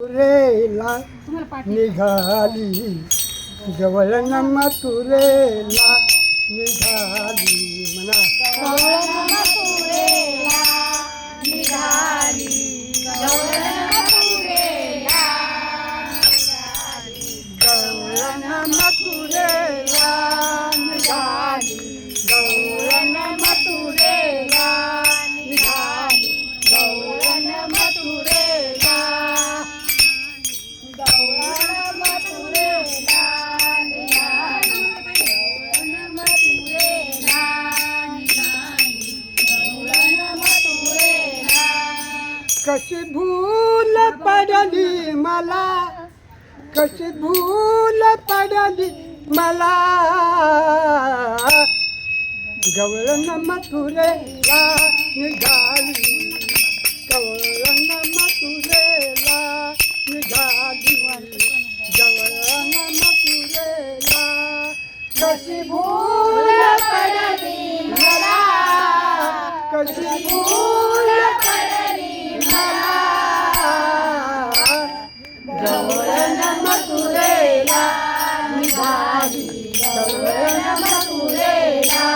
मथुरेला निघाली, गवळण मथुरेला निघाली म्हणा. गवळण मथुरेला निघाली, गवळण मथुरेला गवळण मथुरेला निघाली, गवळण मथुरेला निघाली, गवळण मथुरेला, गवळण मथुरेला निघाली, गवळण मथुरेला निघाली, गवळण मथुरेला. कशी भूल पडली मला, कशी भूल पडली मला, गवळण मथुरेला निघाली, गवळण मथुरेला निघाली, गवळण मथुरेला. कशी भूल पडली मला, कशी भूल पडली मला, गवळण मथुरेला निघाली, गवळण मथुरेला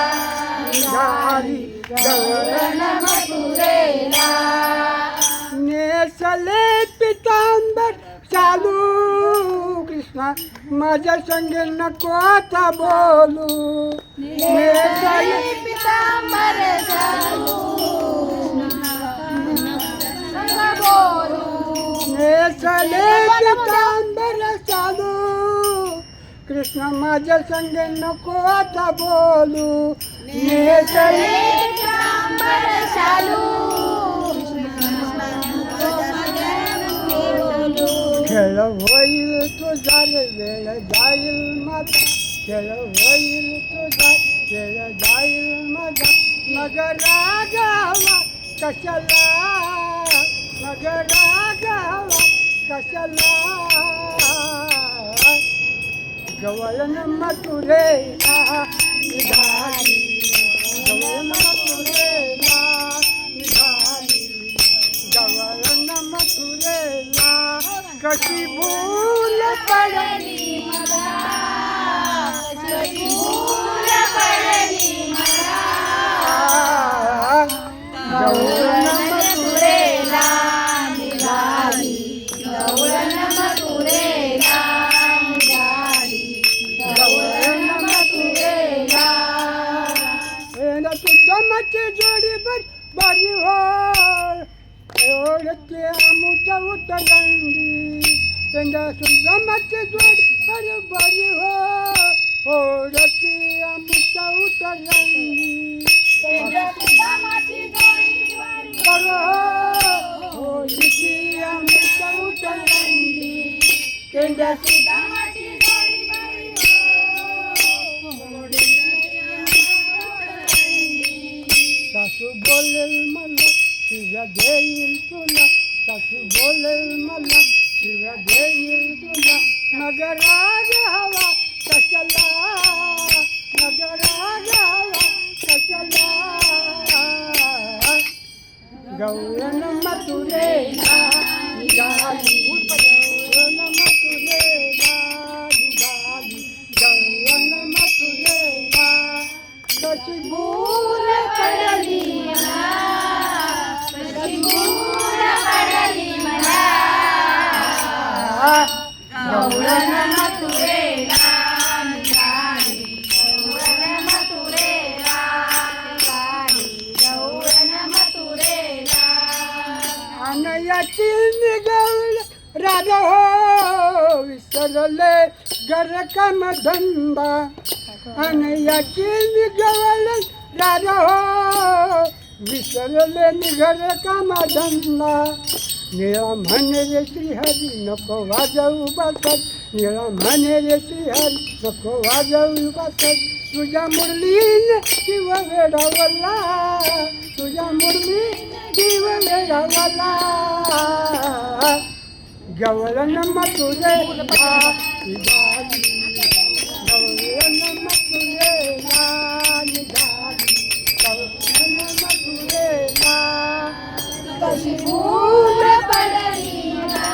निघाली, गवळण मथुरेला. नेसले पितांबर चालू कृष्णा, माझ्या संगे नको आता बोलू. नेसले पितांबर चालू संग बोलू, नेसले पितांबर चालू कृष्ण, माझ्या संगे नको आता बोलू. नेसले पितांबर चालू खेळ होईल तुझा रे वेळ जाईल माझा, खेळ होईल तुझा वेळ जाईल माझा, मग रागावा कशाला, मग रागावा कशाला, गवळण मथुरेला निघाली, गवळण मथुरेला निघाली, गवळण मथुरेला. कशी भूल पडली मला, कशी भूल पडली मला, गवळण मथुरेला निघाली, गवळण मथुरेला निघाली, गवळण मथुरेला. सुद्धा जोडी बरी हो, ओढते आमुच्या उतरंडी, त्यांच्या सुद्धा जोडी बरी हो, ओढते आमुच्या उतरंडी, त्यांच्या सुदामाची जोडी बरी ओढते आमुच्या उतरंडी, त्यांच्या सुदामाची जोडी बरी सासू बोलेल मला शिव्या देईल तुला, सासू बोलेल मला शिव्या देईल तुला, मग राग हवा कशाला, मग राग हवा कशाला, गवळण मथुरेला निघाली, गवळण मथुरेला निघाली, गवळण मथुरेला. कशी भूल पडली मला, कशी भूल पडली मला, गवळण मथुरेला निघाली, गवळण मथुरेला निघाली, गवळण मथुरेला. अनयाची निघाल राजा हो, विसरले घर काम धंदा, अनयाची निघाल राजा हो, विसरले घर काम धंदा. निळा म्हणे रे श्रीहरी नको वाजवू बासत, निळा म्हणे रे श्रीहरी नको वाजवू बासत, तुझ्या मुरलीने शिव वेडावला, तुझ्या मुरली शिव वेडावला, गवळण मथुरेला निघाली, गवळण मथुरेला निघाली, गवळण मथुरेला. कशी भूल पडली मला,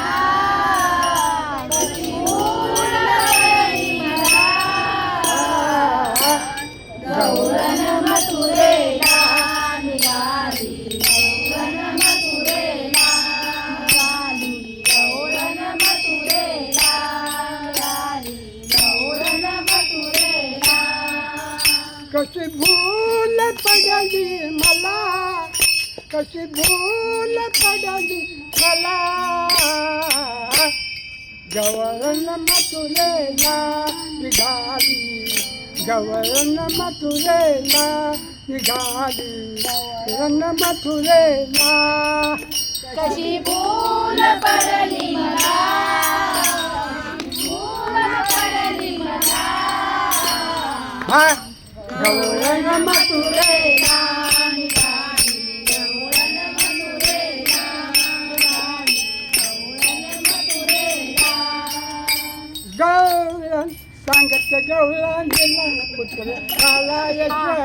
पडली मला कशी भूल पडली मला गवळण मथुरेला निघाली गवळण मथुरेला निघाली गवळण मथुरेला कशी भूल पडली मला भूल पडली मला हा गवळण मथुरेला निघाली गवळण मथुरेला गवळण सांगत गवळण पुत्र आला यश